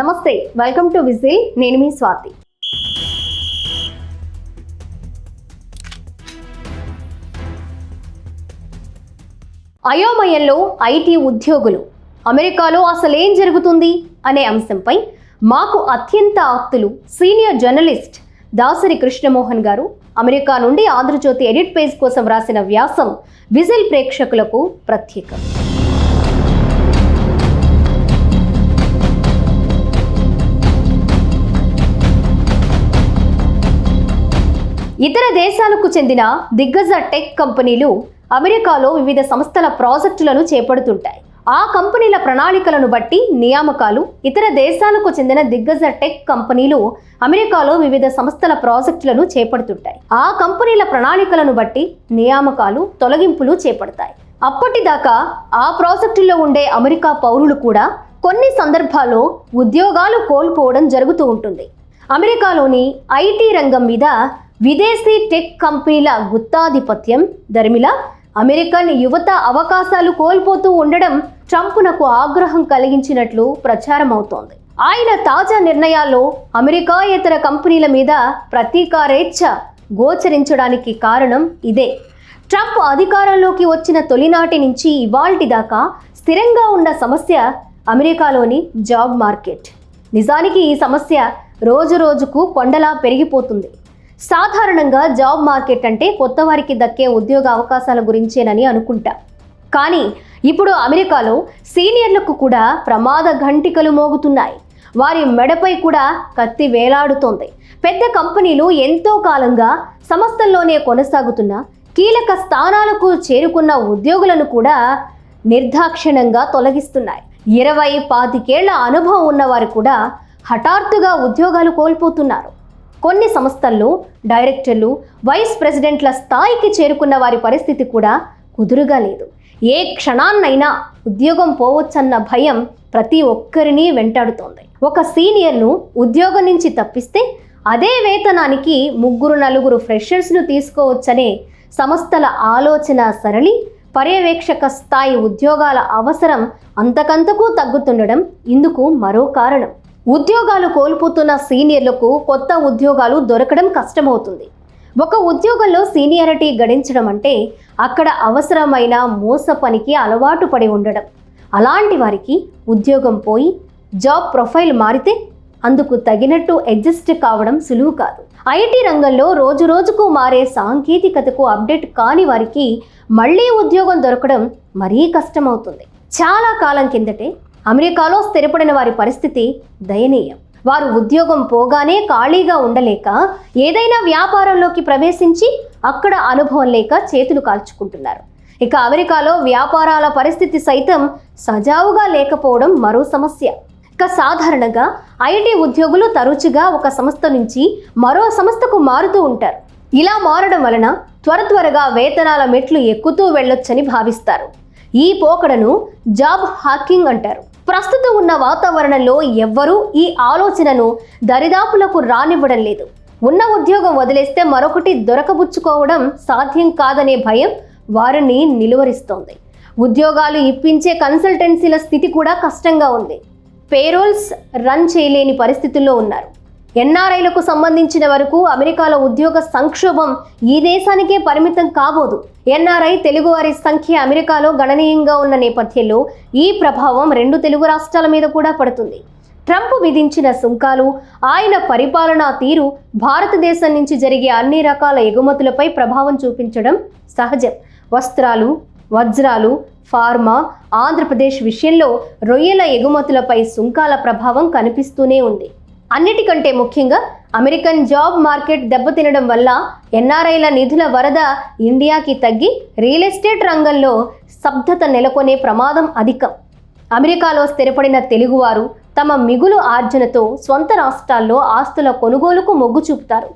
నమస్తే, welcome to whistle. నేను మీ స్వాతి. అయోమయంలో ఐటీ ఉద్యోగులు, అమెరికాలో అసలేం జరుగుతుంది అనే అంశంపై మాకు అత్యంత ఆప్తులు సీనియర్ జర్నలిస్ట్ దాసరి కృష్ణమోహన్ గారు అమెరికా నుండి ఆంధ్రజ్యోతి ఎడిట్ పేజ్ కోసం రాసిన వ్యాసం విజిల్ ప్రేక్షకులకు ప్రత్యేకం. ఇతర దేశాలకు చెందిన దిగ్గజ టెక్ కంపెనీలు అమెరికాలో వివిధ సంస్థల ప్రాజెక్టులను చేపడుతుంటాయి. ఆ కంపెనీల ప్రణాళికలను బట్టి నియామకాలు, ఇతర దేశాలకు చెందిన దిగ్గజ టెక్ కంపెనీలు అమెరికాలో వివిధ సంస్థల ప్రాజెక్టులను చేపడుతుంటాయి. ఆ కంపెనీల ప్రణాళికలను బట్టి నియామకాలు, తొలగింపులు చేపడతాయి. అప్పటిదాకా ఆ ప్రాజెక్టుల్లో ఉండే అమెరికా పౌరులు కూడా కొన్ని సందర్భాల్లో ఉద్యోగాలు కోల్పోవడం జరుగుతూ ఉంటుంది. అమెరికాలోని ఐటీ రంగం మీద విదేశీ టెక్ కంపెనీల గుత్తాధిపత్యం దరిమిలా అమెరికన్ యువత అవకాశాలు కోల్పోతూ ఉండడం ట్రంప్నకు ఆగ్రహం కలిగించినట్లు ప్రచారం అవుతోంది. ఆయన తాజా నిర్ణయాల్లో అమెరికాయేతర కంపెనీల మీద ప్రతీకారేచ్ఛ గోచరించడానికి కారణం ఇదే. ట్రంప్ అధికారంలోకి వచ్చిన తొలినాటి నుంచి ఇవాల్టి దాకా స్థిరంగా ఉన్న సమస్య అమెరికాలోని జాబ్ మార్కెట్. నిజానికి ఈ సమస్య రోజు రోజుకు కొండలా పెరిగిపోతుంది. సాధారణంగా జాబ్ మార్కెట్ అంటే కొత్త వారికి దక్కే ఉద్యోగ అవకాశాల గురించేనని అనుకుంటా. కానీ ఇప్పుడు అమెరికాలో సీనియర్లకు కూడా ప్రమాద ఘంటికలు మోగుతున్నాయి. వారి మెడపై కూడా కత్తి వేలాడుతోంది. పెద్ద కంపెనీలు ఎంతో కాలంగా సంస్థల్లోనే కొనసాగుతున్న కీలక స్థానాలకు చేరుకున్న ఉద్యోగులను కూడా నిర్దాక్షిణ్యంగా తొలగిస్తున్నాయి. 20-25 ఏళ్ల అనుభవం ఉన్నవారు కూడా హఠాత్తుగా ఉద్యోగాలు కోల్పోతున్నారు. కొన్ని సంస్థల్లో డైరెక్టర్లు, వైస్ ప్రెసిడెంట్ల స్థాయికి చేరుకున్న వారి పరిస్థితి కూడా కుదురుగా లేదు. ఏ క్షణాన్నైనా ఉద్యోగం పోవచ్చన్న భయం ప్రతి ఒక్కరిని వెంటాడుతోంది. ఒక సీనియర్ను ఉద్యోగం నుంచి తప్పిస్తే అదే వేతనానికి 3-4 ఫ్రెషర్స్ను తీసుకోవచ్చనే సంస్థల ఆలోచన సరళి, పర్యవేక్షక స్థాయి ఉద్యోగాల అవసరం అంతకంతకు తగ్గుతుండడం ఇందుకు మరో కారణం. ఉద్యోగాలు కోల్పోతున్న సీనియర్లకు కొత్త ఉద్యోగాలు దొరకడం కష్టమవుతుంది. ఒక ఉద్యోగంలో సీనియారిటీ గడించడం అంటే అక్కడ అవసరమైన మోస పనికి అలవాటు పడి ఉండడం. అలాంటి వారికి ఉద్యోగం పోయి జాబ్ ప్రొఫైల్ మారితే అందుకు తగినట్టు అడ్జస్ట్ కావడం సులువు కాదు. ఐటీ రంగంలో రోజు రోజుకు మారే సాంకేతికతకు అప్డేట్ కాని వారికి మళ్ళీ ఉద్యోగం దొరకడం మరీ కష్టమవుతుంది. చాలా కాలం కిందటే అమెరికాలో స్థిరపడిన వారి పరిస్థితి దయనీయం. వారు ఉద్యోగం పోగానే ఖాళీగా ఉండలేక ఏదైనా వ్యాపారంలోకి ప్రవేశించి అక్కడ అనుభవం లేక చేతులు కాల్చుకుంటున్నారు. ఇక అమెరికాలో వ్యాపారాల పరిస్థితి సైతం సజావుగా లేకపోవడం మరో సమస్య. ఇక సాధారణంగా ఐటీ ఉద్యోగులు తరచుగా ఒక సంస్థ నుంచి మరో సంస్థకు మారుతూ ఉంటారు. ఇలా మారడం వలన త్వరగా వేతనాల మెట్లు ఎక్కుతూ వెళ్ళొచ్చని భావిస్తారు. ఈ పోకడను జాబ్ హాకింగ్ అంటారు. ప్రస్తుతం ఉన్న వాతావరణంలో ఎవ్వరూ ఈ ఆలోచనను దరిదాపులకు రానివ్వడం లేదు. ఉన్న ఉద్యోగం వదిలేస్తే మరొకటి దొరకబుచ్చుకోవడం సాధ్యం కాదనే భయం వారిని నిలువరిస్తోంది. ఉద్యోగాలు ఇప్పించే కన్సల్టెన్సీల స్థితి కూడా కష్టంగా ఉంది. పేరోల్స్ రన్ చేయలేని పరిస్థితుల్లో ఉన్నారు. ఎన్ఆర్ఐలకు సంబంధించిన వరకు అమెరికాలో ఉద్యోగ సంక్షోభం ఈ దేశానికే పరిమితం కాబోదు. ఎన్ఆర్ఐ తెలుగువారి సంఖ్య అమెరికాలో గణనీయంగా ఉన్న నేపథ్యంలో ఈ ప్రభావం 2 తెలుగు రాష్ట్రాల మీద కూడా పడుతుంది. ట్రంప్ విధించిన సుంకాలు, ఆయన పరిపాలనా తీరు భారతదేశం నుంచి జరిగే అన్ని రకాల ఎగుమతులపై ప్రభావం చూపించడం సహజం. వస్త్రాలు, వజ్రాలు, ఫార్మా, ఆంధ్రప్రదేశ్ విషయంలో రొయ్యల ఎగుమతులపై సుంకాల ప్రభావం కనిపిస్తూనే ఉంది. అన్నిటికంటే ముఖ్యంగా అమెరికన్ జాబ్ మార్కెట్ దెబ్బతినడం వల్ల ఎన్ఆర్ఐల నిధుల వరద ఇండియాకి తగ్గి రియల్ ఎస్టేట్ రంగంలో స్తబ్దత నెలకొనే ప్రమాదం అధికం. అమెరికాలో స్థిరపడిన తెలుగువారు తమ మిగులు ఆర్జనతో సొంత రాష్ట్రాల్లో ఆస్తుల కొనుగోలుకు మొగ్గు చూపుతారు.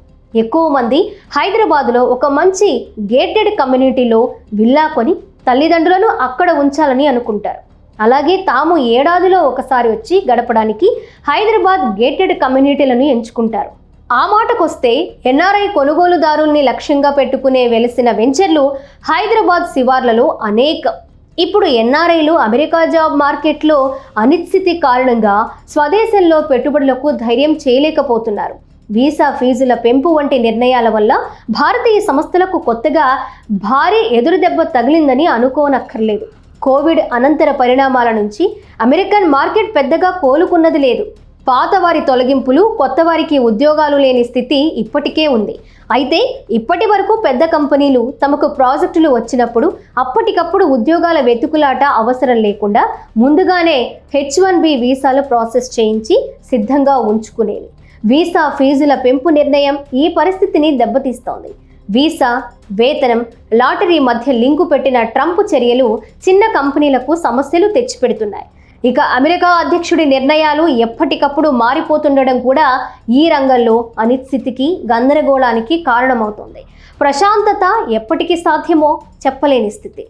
ఎక్కువ మంది హైదరాబాద్లో ఒక మంచి గేటెడ్ కమ్యూనిటీలో విల్లా కొని తల్లిదండ్రులను అక్కడ ఉంచాలని అనుకుంటారు. అలాగే తాము ఏడాదిలో ఒకసారి వచ్చి గడపడానికి హైదరాబాద్ గేటెడ్ కమ్యూనిటీలను ఎంచుకుంటారు. ఆ మాటకొస్తే ఎన్ఆర్ఐ కొనుగోలుదారుల్ని లక్ష్యంగా పెట్టుకునే వెలిసిన వెంచర్లు హైదరాబాద్ శివార్లలో అనేకం. ఇప్పుడు ఎన్ఆర్ఐలు అమెరికా జాబ్ మార్కెట్లో అనిశ్చితి కారణంగా స్వదేశంలో పెట్టుబడులకు ధైర్యం చేయలేకపోతున్నారు. వీసా ఫీజుల పెంపు వంటి నిర్ణయాల వల్ల భారతీయ సంస్థలకు కొత్తగా భారీ ఎదురుదెబ్బ తగిలిందని అనుకోనక్కర్లేదు. కోవిడ్ అనంతర పరిణామాల నుంచి అమెరికన్ మార్కెట్ పెద్దగా కోలుకున్నది లేదు. పాత వారి తొలగింపులు, కొత్త వారికి ఉద్యోగాలు లేని స్థితి ఇప్పటికే ఉంది. అయితే ఇప్పటి వరకు పెద్ద కంపెనీలు తమకు ప్రాజెక్టులు వచ్చినప్పుడు అప్పటికప్పుడు ఉద్యోగాల వెతుకులాట అవసరం లేకుండా ముందుగానే H1B వీసాలు ప్రాసెస్ చేయించి సిద్ధంగా ఉంచుకునేవి. వీసా ఫీజుల పెంపు నిర్ణయం ఈ పరిస్థితిని దెబ్బతీస్తోంది. వీసా, వేతనం, లాటరీ మధ్య లింకు పెట్టిన ట్రంప్ చర్యలు చిన్న కంపెనీలకు సమస్యలు తెచ్చిపెడుతున్నాయి. ఇక అమెరికా అధ్యక్షుడి నిర్ణయాలు ఎప్పటికప్పుడు మారిపోతుండడం కూడా ఈ రంగంలో అనిశ్చితికి, గందరగోళానికి కారణమవుతోంది. ప్రశాంతత ఎప్పటికి సాధ్యమో చెప్పలేని స్థితి.